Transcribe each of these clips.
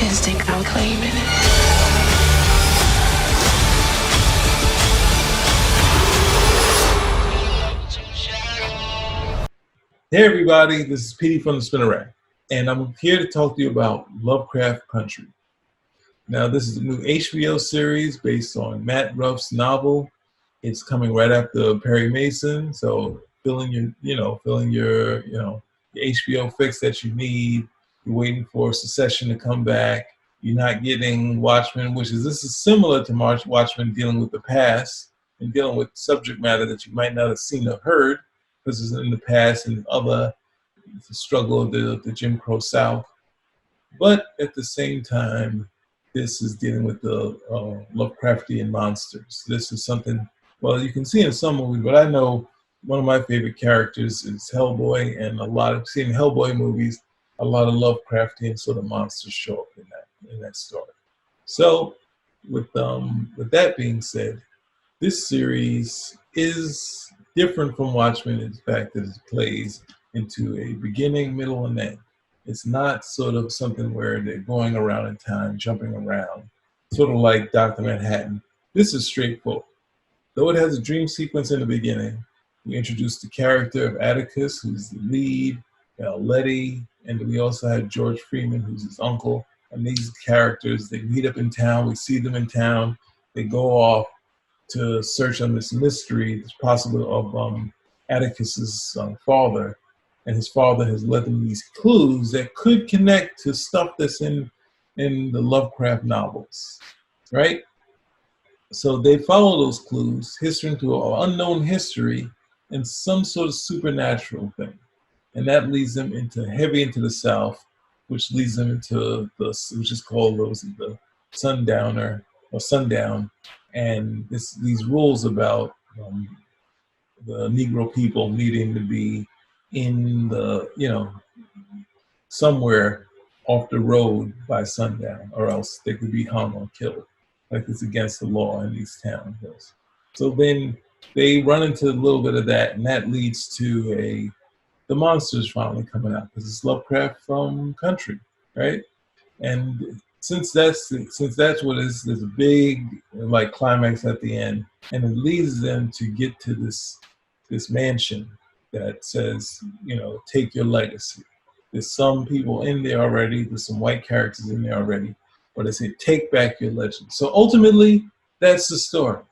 instinct I was claiming it. Hey everybody, this is Petey from the Spinner Rack, and I'm here to talk to you about Lovecraft Country. Now, this is a new HBO series based on Matt Ruff's novel. It's coming right after Perry Mason, so filling your your HBO fix that you need. You're waiting for Succession to come back. You're not getting Watchmen, this is similar to Watchmen, dealing with the past and dealing with subject matter that you might not have seen or heard, because it's in the past and the struggle of the Jim Crow South. But at the same time, this is dealing with the Lovecraftian monsters. This is something, well, you can see in some movies, but I know one of my favorite characters is Hellboy, and seeing Hellboy movies, a lot of Lovecraftian sort of monsters show up in that story. So with that being said, this series is different from Watchmen in the fact that it plays into a beginning, middle, and end. It's not sort of something where they're going around in time, jumping around, sort of like Dr. Manhattan. This is straightforward. Though it has a dream sequence in the beginning, we introduce the character of Atticus, who's the lead, Letty, and we also have George Freeman, who's his uncle. And these characters, they meet up in town. We see them in town. They go off to search on this mystery, it's possible of Atticus's father, and his father has led them these clues that could connect to stuff that's in the Lovecraft novels, right? So they follow those clues, history into an unknown history, and some sort of supernatural thing, and that leads them heavy into the South, which leads them into which is called the Sundowner or Sundown. And these rules about the Negro people needing to be in somewhere off the road by sundown, or else they could be hung or killed, like it's against the law in these towns. So then they run into a little bit of that, and that leads to the monsters finally coming out, because it's Lovecraft from country, right? And since that's what it is, there's a big climax at the end, and it leads them to get to this mansion that says, take your legacy. There's some people in there already. There's some white characters in there already, but they say take back your legend. So ultimately, that's the story.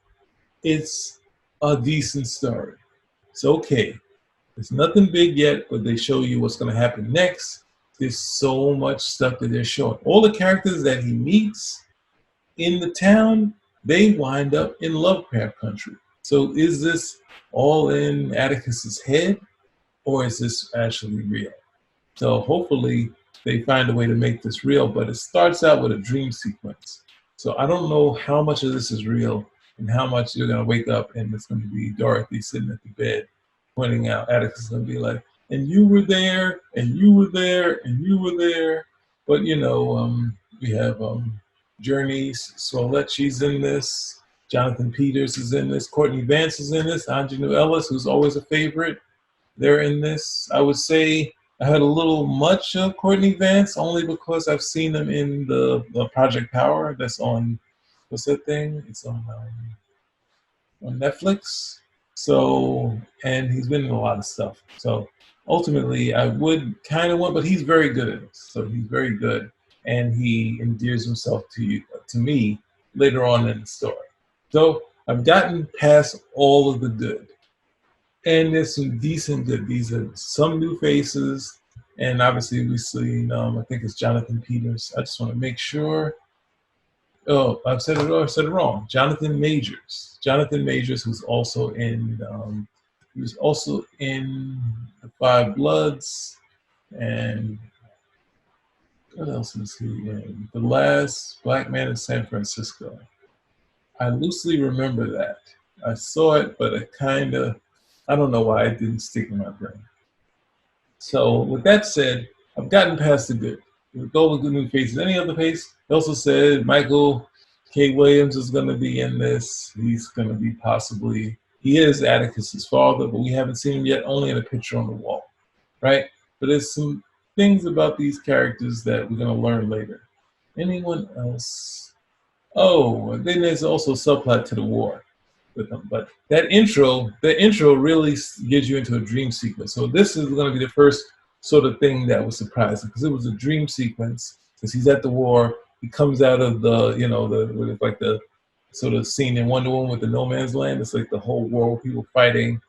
It's a decent story. It's okay. There's nothing big yet, but they show you what's going to happen next. There's so much stuff that they're showing. All the characters that he meets in the town, they wind up in Lovecraft country. So is this all in Atticus's head, or is this actually real? So hopefully they find a way to make this real, but it starts out with a dream sequence. So I don't know how much of this is real and how much you're going to wake up and it's going to be Dorothy sitting at the bed pointing out. Atticus is going to be like, and you were there, and you were there, and you were there. But, we have Journey Smollett, she's in this. Jonathan Peters is in this. Courtney Vance is in this. Angelou Ellis, who's always a favorite, they're in this. I would say I had a little much of Courtney Vance, only because I've seen them in the Project Power that's on, what's that thing? It's on Netflix. So, and he's been in a lot of stuff. So ultimately, I would kind of want, but he's very good at it. So he's very good, and he endears himself to me later on in the story. So I've gotten past all of the good, and there's some decent good. These are some new faces, and obviously we've seen, I think it's Jonathan Peters. I just want to make sure. Oh, I said it wrong. Jonathan Majors, who's also in The Five Bloods, and what else is he in? The Last Black Man in San Francisco. I loosely remember that. I saw it, but I don't know why it didn't stick in my brain. So with that said, I've gotten past the good. With all the good new faces. Any other face? They also said Michael K. Williams is going to be in this. He's going to be he is Atticus's father, but we haven't seen him yet, only in a picture on the wall, right? But there's some things about these characters that we're going to learn later. Anyone else? Oh, and then there's also a subplot to the war with them. But the intro really gives you into a dream sequence. So this is going to be the first sort of thing that was surprising because it was a dream sequence. Because he's at the war, he comes out of the like the sort of scene in Wonder Woman with the no man's land. It's like the whole world, people fighting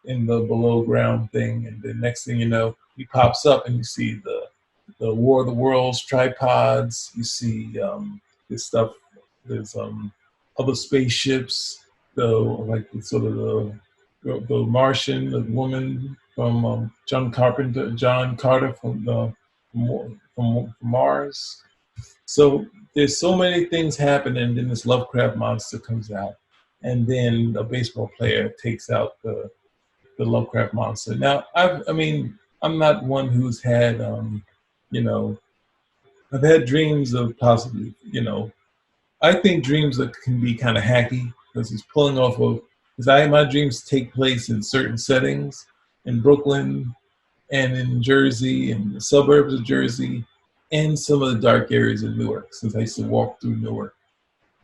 in the below ground thing, and the next thing you know, he pops up and you see the War of the Worlds tripods. You see this stuff. There's other spaceships. The like sort of the Martian, the woman from John Carter from Mars. So there's so many things happening. And then this Lovecraft monster comes out, and then a baseball player takes out the Lovecraft monster. Now, I'm not one who's had, you know, I've had dreams of possibly, I think dreams can be kind of hacky because it's pulling off of, because my dreams take place in certain settings in Brooklyn and in Jersey and the suburbs of Jersey and some of the dark areas of Newark, since I used to walk through Newark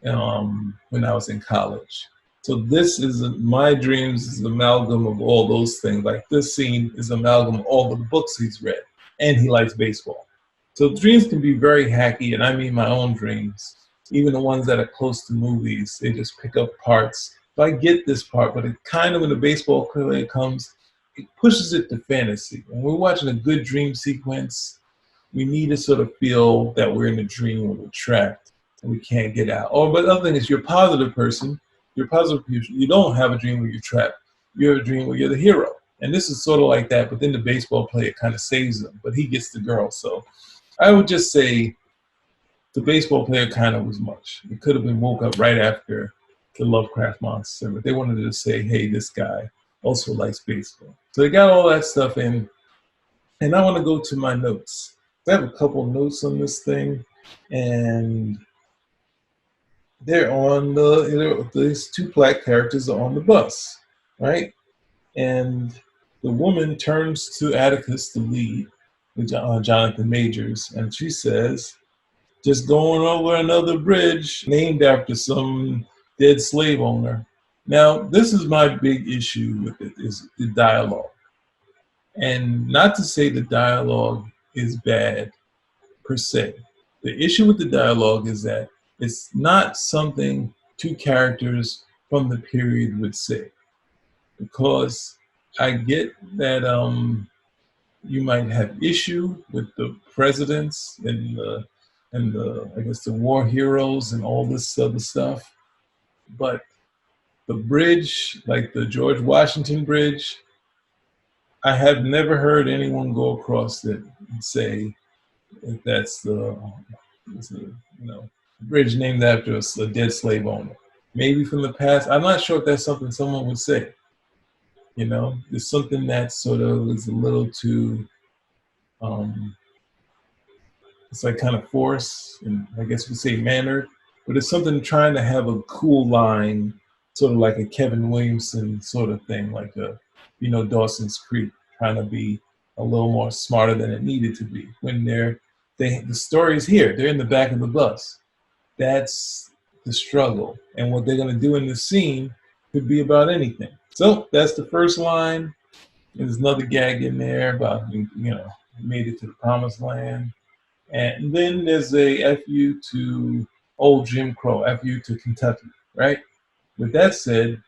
when I was in college. So this is my dreams is an amalgam of all those things. Like this scene is an amalgam of all the books he's read, and he likes baseball. So dreams can be very hacky, and I mean my own dreams, even the ones that are close to movies. They just pick up parts. So I get this part, but it kind of when the baseball player comes, it pushes it to fantasy. When we're watching a good dream sequence, we need to sort of feel that we're in a dream when we're trapped and we can't get out. Oh, but the other thing is, you're a positive person. You're a positive person. You don't have a dream where you're trapped. You have a dream where you're the hero. And this is sort of like that, but then the baseball player kind of saves him, but he gets the girl. So I would just say the baseball player kind of was much. It could have been woke up right after the Lovecraft monster, but they wanted to say, hey, this guy also likes baseball. So they got all that stuff in. And I want to go to my notes. I have a couple notes on this thing, and they're on these two black characters are on the bus, right? And the woman turns to Atticus, the lead, Jonathan Majors, and she says, just going over another bridge named after some dead slave owner. Now, this is my big issue with it, is the dialogue. And not to say the dialogue is bad per se. The issue with the dialogue is that it's not something two characters from the period would say. Because I get that you might have issue with the presidents and the I guess the war heroes and all this other stuff, but the bridge, like the George Washington Bridge, I have never heard anyone go across it and say that's the bridge named after a dead slave owner. Maybe from the past. I'm not sure if that's something someone would say. It's something that sort of is a little too, um, it's like kind of forced, and I guess we say mannered, but it's something trying to have a cool line, sort of like a Kevin Williamson sort of thing, like Dawson's Creek, trying to be a little more smarter than it needed to be. When the story is here, they're in the back of the bus. That's the struggle, and what they're going to do in the scene could be about anything. So that's the first line. There's another gag in there about made it to the promised land. And then there's a FU to old Jim Crow, FU to Kentucky, right? With that said,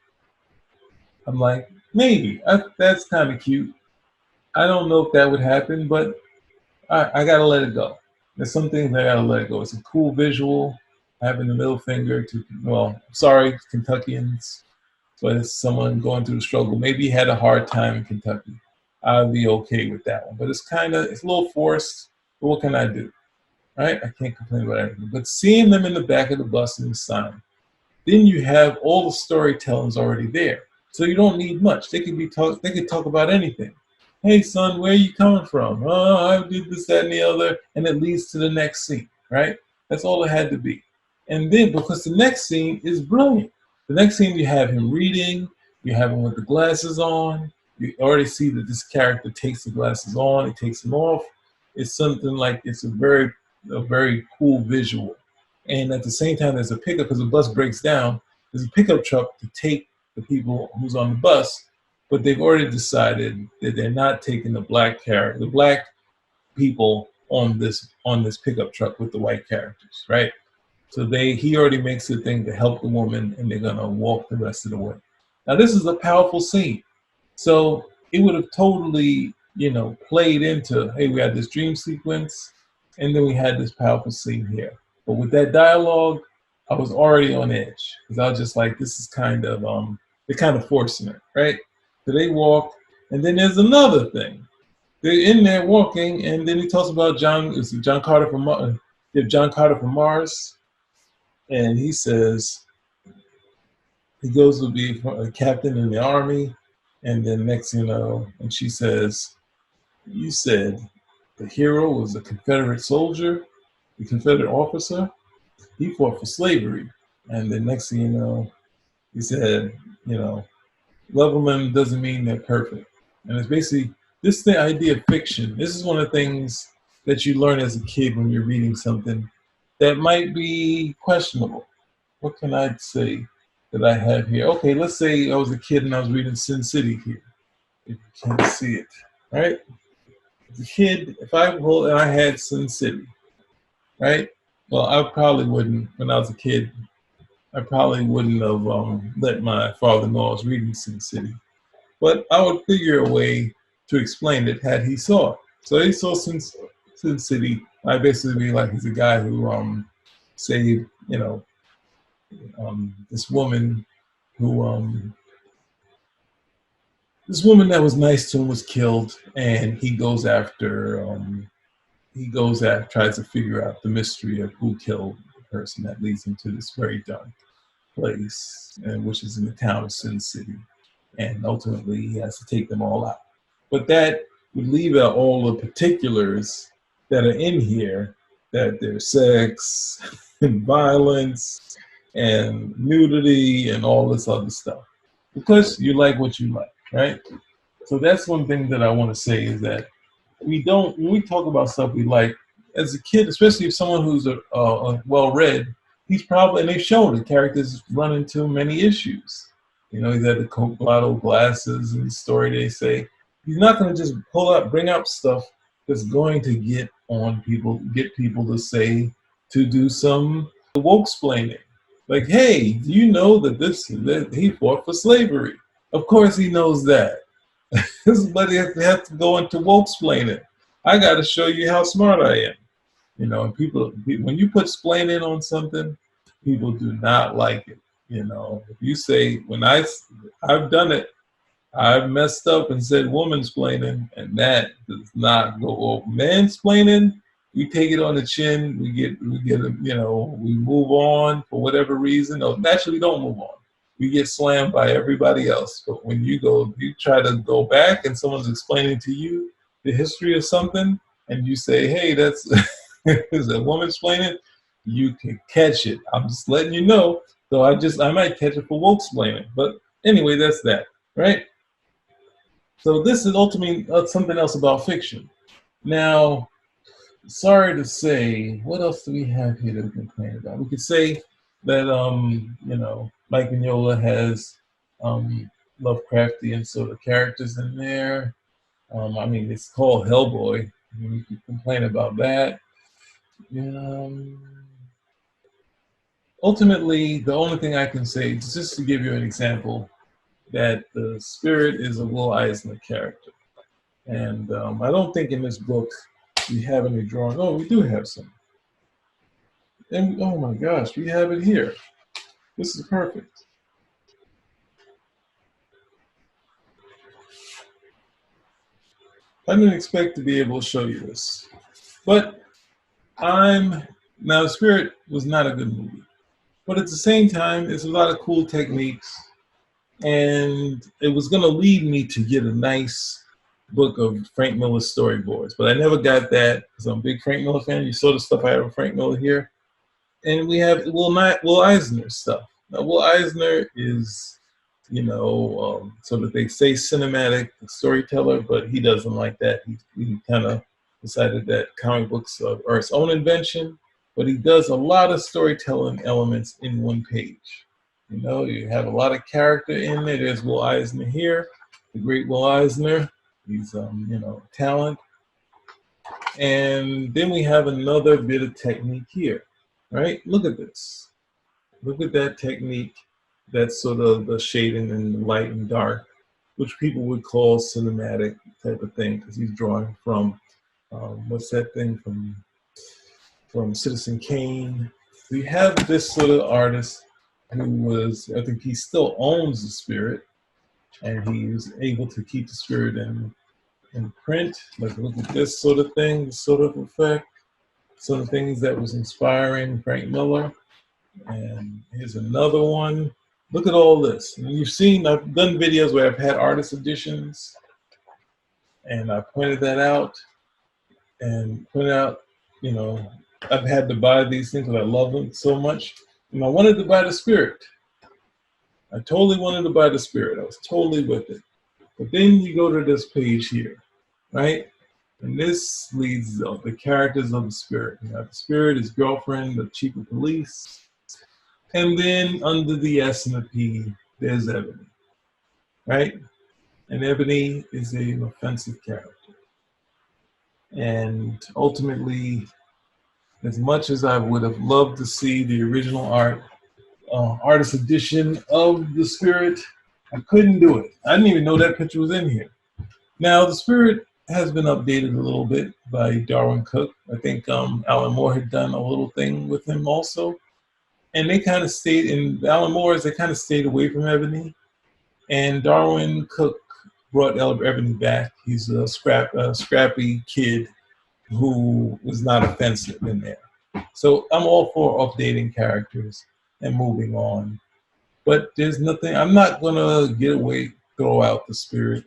I'm like, maybe. That's kind of cute. I don't know if that would happen, but I got to let it go. There's some things I got to let it go. It's a cool visual, having the middle finger to, well, sorry, Kentuckians, but it's someone going through the struggle. Maybe he had a hard time in Kentucky. I'll be okay with that one. But it's a little forced, but what can I do? Right? I can't complain about everything. But seeing them in the back of the bus and the sign, then you have all the storytelling's already there. So you don't need much. They could talk about anything. Hey son, where are you coming from? Oh, I did this, that, and the other, and it leads to the next scene, right? That's all it had to be. And then because the next scene is brilliant. The next scene you have him reading, you have him with the glasses on, you already see that this character takes the glasses on, he takes them off. It's something like it's a very a very cool visual. And at the same time, there's a pickup because the bus breaks down. There's a pickup truck to take the people who's on the bus, but they've already decided that they're not taking the black people on this pickup truck with the white characters, right? So he already makes the thing to help the woman, and they're gonna walk the rest of the way. Now this is a powerful scene, so it would have totally, played into, hey, we had this dream sequence, and then we had this powerful scene here. But with that dialogue, I was already on edge because I was just like, this is they're kind of forcing it, right? So they walk, and then there's another thing. They're in there walking, and then he talks about John Carter from John Carter from Mars, and he says he goes to be a captain in the army, and then next and she says, "You said the hero was a Confederate soldier, a Confederate officer. He fought for slavery." And then next thing you know, he said, you know, love them doesn't mean they're perfect. And it's basically this the idea of fiction. This is one of the things that you learn as a kid when you're reading something that might be questionable. What can I say that I have here? Okay, let's say I was a kid and I was reading Sin City here. If you can't see it, right? As a kid, if I had Sin City, right? Well, I probably wouldn't. When I was a kid, I probably wouldn't have let my father know I was reading Sin City. But I would figure a way to explain it had he saw it. So he saw Sin City. I basically be like, he's a guy who saved, this woman who this woman that was nice to him was killed, and tries to figure out the mystery of who killed the person that leads him to this very dark place, and which is in the town of Sin City. And ultimately, he has to take them all out. But that would leave out all the particulars that are in here, that there's sex and violence and nudity and all this other stuff. Because you like what you like, right? So that's one thing that I want to say is that when we talk about stuff we like, as a kid, especially if someone who's well-read, and they've shown the characters run into many issues. He's had the Coke bottle glasses and the story they say. He's not going to just bring up stuff that's going to get people to do some woke splaining. Like, hey, do you know that he fought for slavery? Of course he knows that. But you have to go into woke splaining. I got to show you how smart I am. And people, when you put splaining on something, people do not like it. If you say, I've done it, I've messed up and said woman-splaining, and that does not go over. Man-splaining, we take it on the chin, we move on for whatever reason. Or naturally, we don't move on. We get slammed by everybody else. But when you try to go back and someone's explaining to you the history of something, and you say, hey, that's is a woman explaining, you can catch it. I'm just letting you know. So I might catch it for woke explaining. But anyway, that's that, right? So this is ultimately something else about fiction. Now, sorry to say, what else do we have here that we can complain about? We could say that Mike Mignola has Lovecraftian sort of characters in there. It's called Hellboy. We could complain about that. Ultimately, the only thing I can say, just to give you an example, that the spirit is a Will Eisner character. And I don't think in this book we have any drawing. Oh, we do have some. And oh my gosh, we have it here. This is perfect. I didn't expect to be able to show you this. But now Spirit was not a good movie. But at the same time, it's a lot of cool techniques. And it was going to lead me to get a nice book of Frank Miller's storyboards. But I never got that because I'm a big Frank Miller fan. You saw the stuff I have with Frank Miller here. And we have Will Eisner stuff. Now, Will Eisner is, so that they say cinematic storyteller, but he doesn't like that. He kind of decided that comic books are its own invention, but he does a lot of storytelling elements in one page. You know, you have a lot of character in there. There's Will Eisner here, the great Will Eisner. He's, you know, talent. And then we have another bit of technique here, right? Look at this. Look at that technique. That's sort of the shading and light and dark, which people would call cinematic type of thing, because he's drawing from what's that thing from Citizen Kane. We have this sort of artist who was, I think he still owns the Spirit, and he was able to keep the Spirit in print. Like, look at this sort of thing, this sort of effect. Some of the things that was inspiring Frank Miller. And here's another one. Look at all this. And you've seen, I've done videos where I've had artist editions, and I pointed that out and pointed out, you know, I've had to buy these things because I love them so much. And I wanted to buy the Spirit. I totally wanted to buy the Spirit. I was totally with it. But then you go to this page here, right? And this leads the characters of the Spirit. You have the Spirit, his girlfriend, the chief of police. And then under the S and the P, there's Ebony, right? And Ebony is an offensive character. And ultimately, as much as I would have loved to see the original artist edition of the Spirit, I couldn't do it. I didn't even know that picture was in here. Now, the Spirit has been updated a little bit by Darwin Cook. I think Alan Moore had done a little thing with him also. And they kind of stayed, in Alan Moore's, they kind of stayed away from Ebony. And Darwin Cook brought Ebony back. He's a scrappy kid who was not offensive in there. So I'm all for updating characters and moving on. But there's nothing, I'm not gonna throw out the Spirit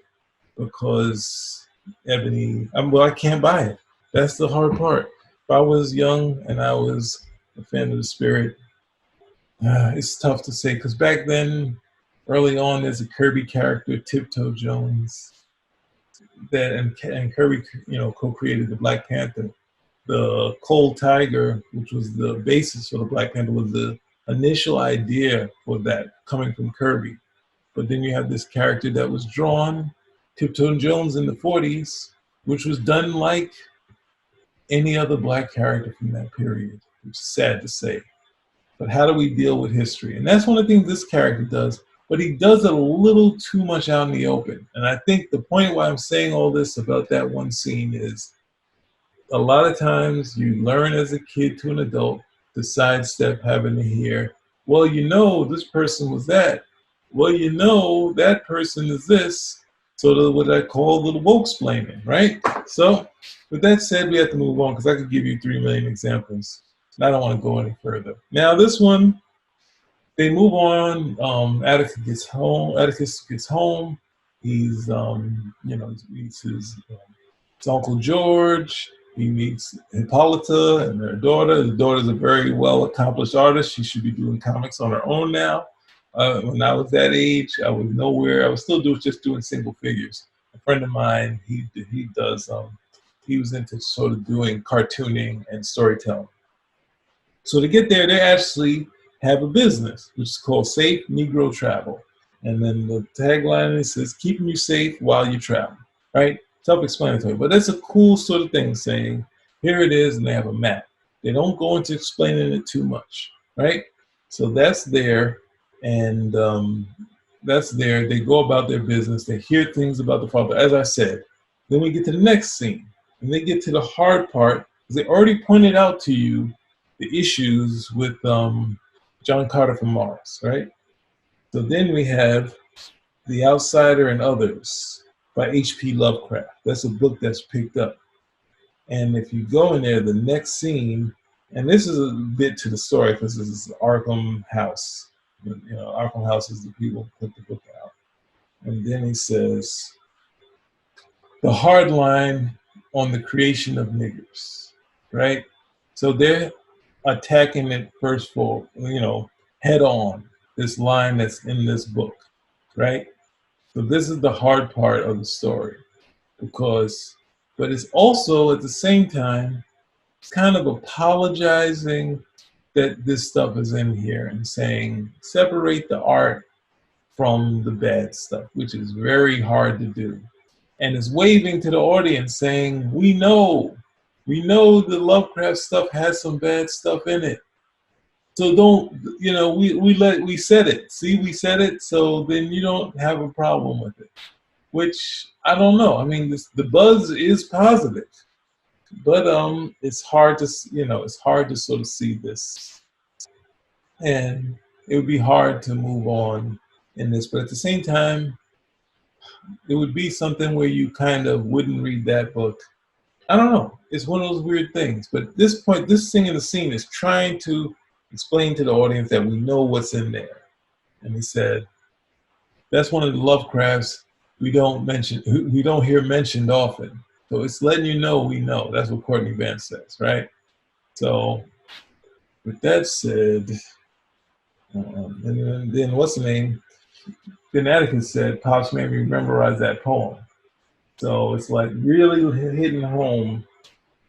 because Ebony, I can't buy it. That's the hard part. If I was young and I was a fan of the Spirit, it's tough to say, because back then, early on, there's a Kirby character, Tiptoe Jones, and Kirby, you know, co-created the Black Panther. The Cold Tiger, which was the basis for the Black Panther, was the initial idea for that coming from Kirby. But then you have this character that was drawn, Tiptoe Jones, in the 40s, which was done like any other Black character from that period, which is sad to say. But how do we deal with history? And that's one of the things this character does, but he does it a little too much out in the open. And I think the point why I'm saying all this about that one scene is a lot of times you learn as a kid to an adult to sidestep having to hear, well, you know, this person was that. Well, you know, that person is this. Sort of what I call the woke splaining, right? So with that said, we have to move on because I could give you 3 million examples. And I don't want to go any further. Now this one, they move on. Atticus gets home. He's, you know, he meets his Uncle George. He meets Hippolyta and their daughter. The daughter's a very well-accomplished artist. She should be doing comics on her own now. When I was that age, I was nowhere. I was still just doing single figures. A friend of mine, he was into sort of doing cartooning and storytelling. So to get there, they actually have a business, which is called Safe Negro Travel. And then the tagline says, keeping you safe while you travel, right? Self-explanatory, but that's a cool sort of thing saying, here it is, and they have a map. They don't go into explaining it too much, right? So that's there, and that's there. They go about their business. They hear things about the father, as I said. Then we get to the next scene, and they get to the hard part, because they already pointed out to you the issues with John Carter from Mars, right? So then we have The Outsider and Others by H.P. Lovecraft. That's a book that's picked up. And if you go in there, the next scene, and this is a bit to the story because this is Arkham House. You know, Arkham House is the people who put the book out. And then he says, the hard line on the creation of niggers, right? So they're attacking it first for, you know, head on, this line that's in this book, right? So this is the hard part of the story, because but it's also at the same time kind of apologizing that this stuff is in here and saying separate the art from the bad stuff, which is very hard to do. And is waving to the audience saying, we know the Lovecraft stuff has some bad stuff in it. So don't, we said it. See, we said it. So then you don't have a problem with it, which I don't know. I mean, the buzz is positive, but it's hard to, it's hard to sort of see this, and it would be hard to move on in this. But at the same time, it would be something where you kind of wouldn't read that book. I don't know. It's one of those weird things. But at this point, this thing in the scene is trying to explain to the audience that we know what's in there. And he said, that's one of the Lovecrafts we don't hear mentioned often. So it's letting you know we know. That's what Courtney Vance says, right? So with that said, and then what's the name? Then Atticus said, Pops made me memorize that poem. So it's like really hitting home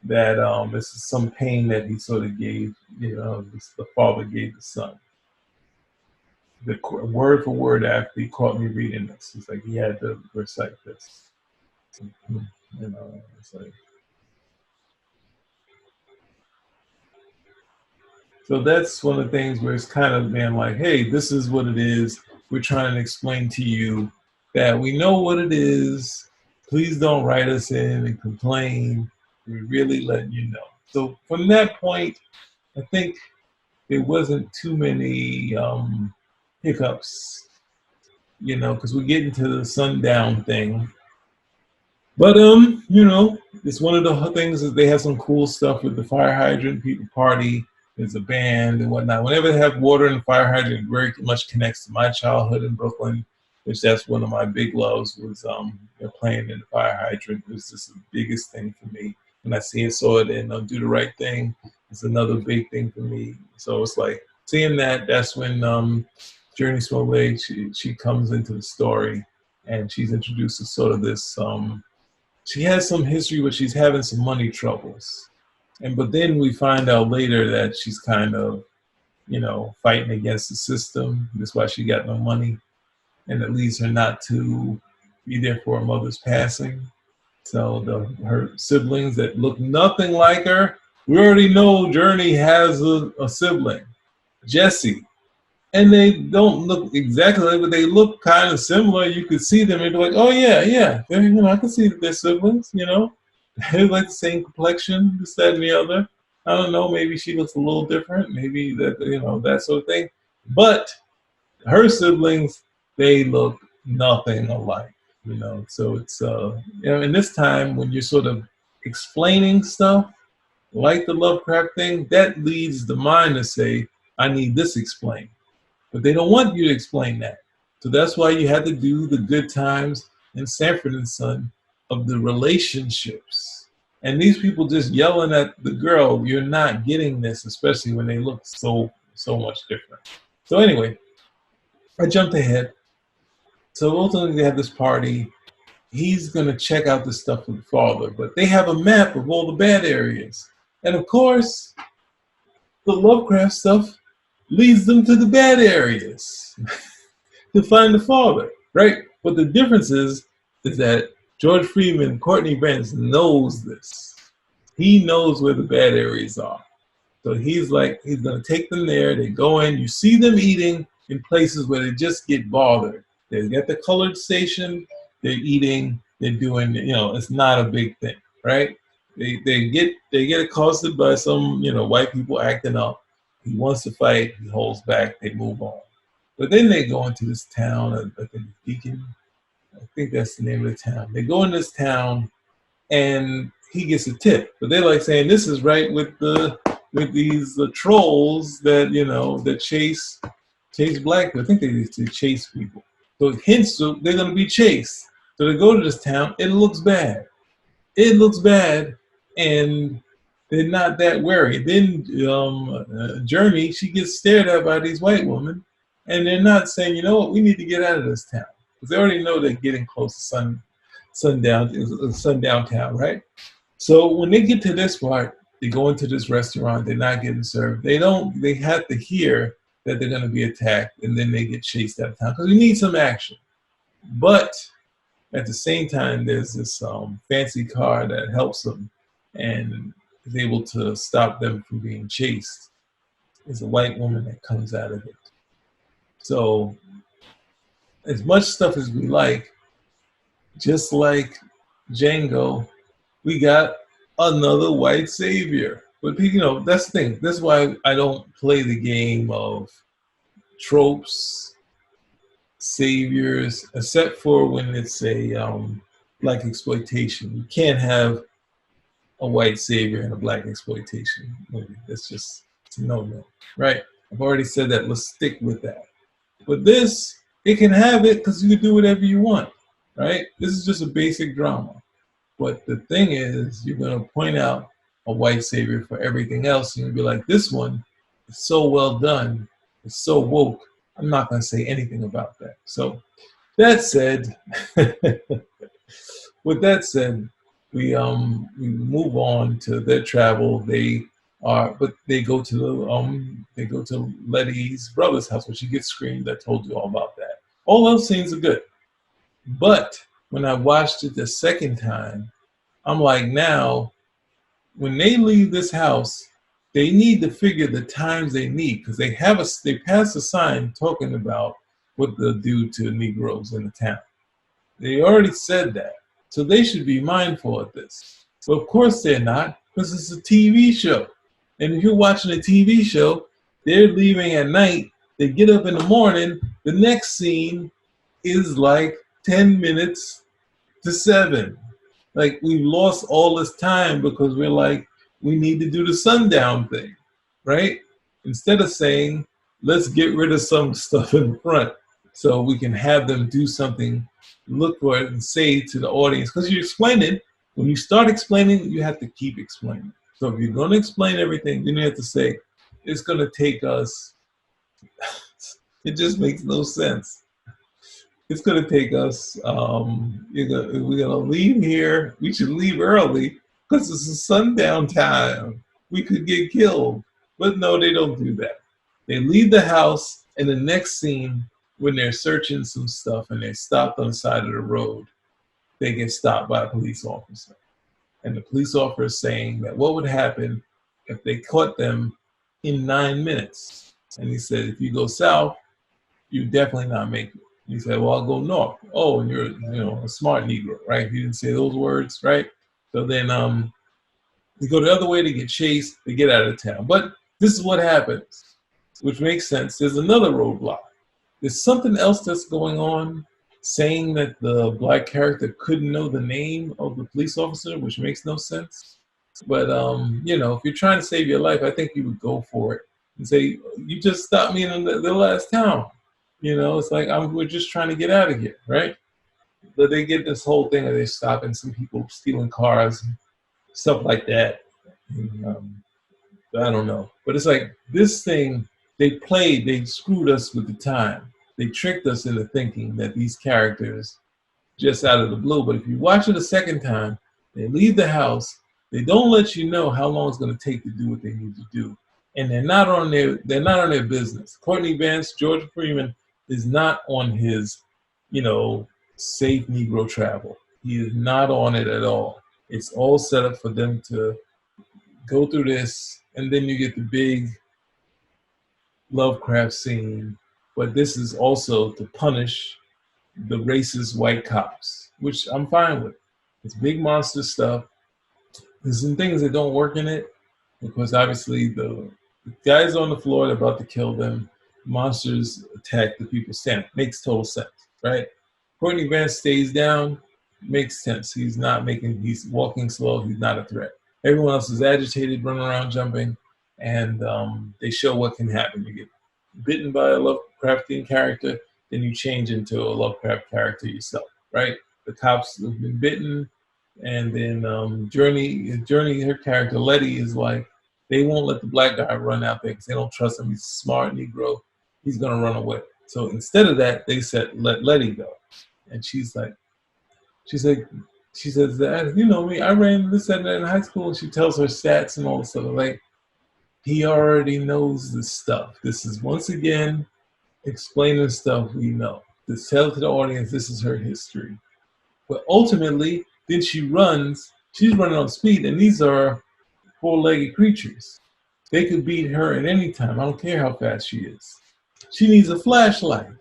that this is some pain that he sort of gave, the father gave the son. The word for word after he caught me reading this, it's like he had to recite this. It's like, so that's one of the things where it's kind of been like, hey, this is what it is. We're trying to explain to you that we know what it is. Please don't write us in and complain. We're really letting you know. So from that point, I think there wasn't too many hiccups, because we get into the sundown thing. But it's one of the things that they have some cool stuff with the fire hydrant people party. There's a band and whatnot. Whenever they have water in the fire hydrant, it very much connects to my childhood in Brooklyn, which that's one of my big loves was playing in the fire hydrant. It was just the biggest thing for me. When I saw it in Do the Right Thing, it's another big thing for me. So it's like seeing that. That's when Journey Smollett, she comes into the story, and she's introduced to sort of this. She has some history, but she's having some money troubles. But then we find out later that she's kind of, fighting against the system. That's why she got no money. And it leads her not to be there for her mother's passing. So her siblings that look nothing like her, we already know Journey has a sibling, Jesse. And they don't look exactly like, but they look kind of similar. You could see them and be like, oh yeah. I can see that they're siblings, They like the same complexion, this, that, and the other. I don't know, maybe she looks a little different, maybe that, that sort of thing. But her siblings, they look nothing alike, So it's, in this time when you're sort of explaining stuff, like the Lovecraft thing, that leads the mind to say, I need this explained. But they don't want you to explain that. So that's why you had to do the good times in Sanford and Son of the relationships. And these people just yelling at the girl, you're not getting this, especially when they look so much different. So anyway, I jumped ahead. So ultimately they have this party. He's going to check out the stuff with the father, but they have a map of all the bad areas. And of course, the Lovecraft stuff leads them to the bad areas to find the father, right? But the difference is that George Friedman, Courtney Vance knows this. He knows where the bad areas are. So he's going to take them there. They go in. You see them eating in places where they just get bothered. They get the colored station. They're eating. They're doing. It's not a big thing, right? They get accosted by some white people acting up. He wants to fight. He holds back. They move on. But then they go into this town. I think Deacon. I think that's the name of the town. They go in this town, and he gets a tip. But they're like saying this is right with these trolls that that chase black people. I think they used to chase people. So it hints they're going to be chased. So they go to this town. It looks bad. And they're not that wary. Then Journey, she gets stared at by these white women, and they're not saying, you know what, we need to get out of this town. Because they already know they're getting close to sundown, sundown town, right? So when they get to this part, they go into this restaurant. They're not getting served. They don't. They have to hear that they're going to be attacked, and then they get chased out of town because we need some action. But at the same time, there's this fancy car that helps them and is able to stop them from being chased. There's a white woman that comes out of it. So as much stuff as we like, just like Django, we got another white savior. But that's the thing. That's why I don't play the game of tropes, saviors, except for when it's a black exploitation. You can't have a white savior in a black exploitation movie. That's just it's a no-no, right? I've already said that. Let's stick with that. But this, it can have it because you can do whatever you want, right? This is just a basic drama. But the thing is, you're going to point out a white savior for everything else, and you'll be like, this one is so well done. It's so woke. I'm not going to say anything about that. So that said, with that said, we move on to their travel. They go to Letty's brother's house where she gets screamed. I told you all about that. All those scenes are good. But when I watched it the second time, I'm like, now, when they leave this house, they need to figure the times they need because they pass a sign talking about what they'll do to Negroes in the town. They already said that, so they should be mindful of this. But of course they're not, because it's a TV show. And if you're watching a TV show, they're leaving at night. They get up in the morning. The next scene is like 10 minutes to 7. Like, we've lost all this time because we're like, we need to do the sundown thing, right? Instead of saying, let's get rid of some stuff in the front so we can have them do something, look for it and say to the audience. Because you explain it, when you start explaining, you have to keep explaining. So if you're going to explain everything, then you have to say, it's going to take us, it just makes no sense. It's going to take us, we're going to leave here. We should leave early because it's a sundown time. We could get killed. But no, they don't do that. They leave the house, and the next scene, when they're searching some stuff and they're stopped on the side of the road, they get stopped by a police officer. And the police officer is saying that what would happen if they caught them in 9 minutes. And he said, if you go south, you definitely not make it. He said, well, I'll go north. Oh, and you're a smart Negro, right? He didn't say those words, right? So then they go the other way, to get chased, they get out of town. But this is what happens, which makes sense. There's another roadblock. There's something else that's going on, saying that the black character couldn't know the name of the police officer, which makes no sense. But, if you're trying to save your life, I think you would go for it and say, you just stopped me in the last town. It's like, we're just trying to get out of here, right? But they get this whole thing of they're stopping some people stealing cars, and stuff like that. And, I don't know. But it's like this thing, they screwed us with the time. They tricked us into thinking that these characters just out of the blue. But if you watch it a second time, they leave the house. They don't let you know how long it's going to take to do what they need to do. And they're not on their business. Courtney Vance, George Freeman is not on his, safe Negro travel. He is not on it at all. It's all set up for them to go through this, and then you get the big Lovecraft scene. But this is also to punish the racist white cops, which I'm fine with. It's big monster stuff. There's some things that don't work in it, because obviously the guys on the floor, they're about to kill them. Monsters attack the people standing. Makes total sense, right? Courtney Vance stays down. Makes sense. He's walking slow. He's not a threat. Everyone else is agitated, running around, jumping, and they show what can happen. You get bitten by a Lovecraftian character, then you change into a Lovecraft character yourself, right? The cops have been bitten, and then Journey, her character Letty, is like, they won't let the black guy run out there because they don't trust him. He's a smart Negro. He's gonna run away. So instead of that, they said, let Letty go. And she's like, She's like, she says that, you know me, I ran this and that in high school, and she tells her stats and all this stuff. Like, he already knows this stuff. This is once again explaining stuff we know. To tell to the audience this is her history. But ultimately, then she's running on speed, and these are four-legged creatures. They could beat her at any time. I don't care how fast she is. She needs a flashlight.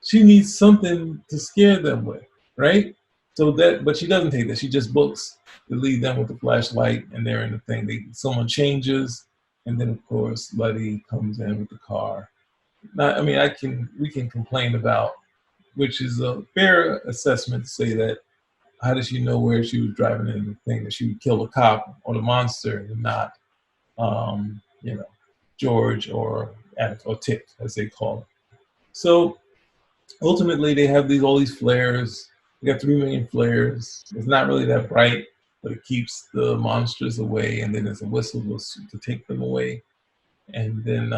She needs something to scare them with, right? So that, but she doesn't take that. She just books to lead them with the flashlight, and they're in the thing. Someone changes, and then of course Letty comes in with the car. Not, I mean, we can complain about, which is a fair assessment to say that how does she know where she was driving in the thing that she would kill a cop or the monster and not, you know, George or Tip, as they call it. So ultimately, they have all these flares. They got 3 million flares. It's not really that bright, but it keeps the monsters away. And then there's a whistle to take them away. And then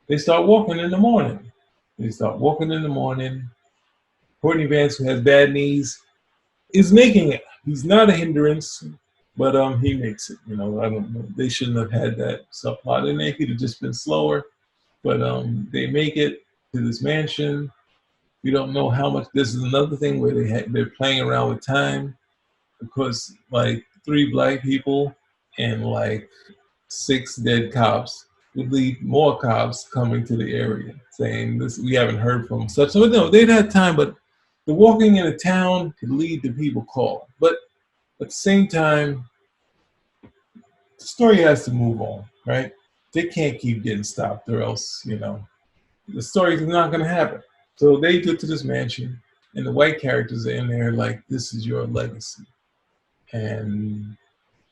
they start walking in the morning. They start walking in the morning. Courtney Vance, who has bad knees, is making it. He's not a hindrance, but he makes it. You know, I don't know. They shouldn't have had that subplot in there. He could have just been slower. But they make it to this mansion. We don't know how much. This is another thing where they're playing around with time, because like 3 black people and like 6 dead cops would lead more cops coming to the area saying this. We haven't heard from such. So no, they'd had time, but the walking in a town could lead to people calling. But at the same time, the story has to move on, right? They can't keep getting stopped, or else, you know, the story is not going to happen. So they go to this mansion, and the white characters are in there like, this is your legacy. And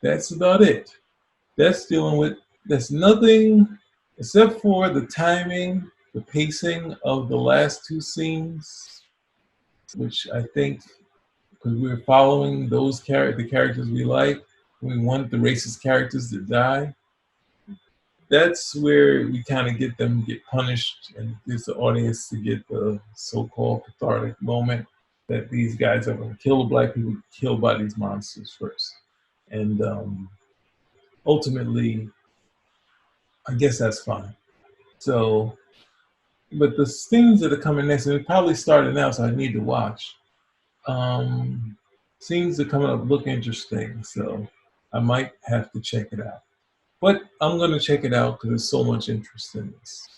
that's about it. That's nothing except for the timing, the pacing of the last 2 scenes, which I think, because we're following the characters we like, we want the racist characters to die. That's where we kind of get punished, and gives the audience to get the so-called cathartic moment that these guys are going to kill the black people, killed by these monsters first. And ultimately, I guess that's fine. So, but the things that are coming next, and it probably started now, so I need to watch. Scenes that coming up look interesting, so I might have to check it out. But I'm going to check it out because there's so much interest in this.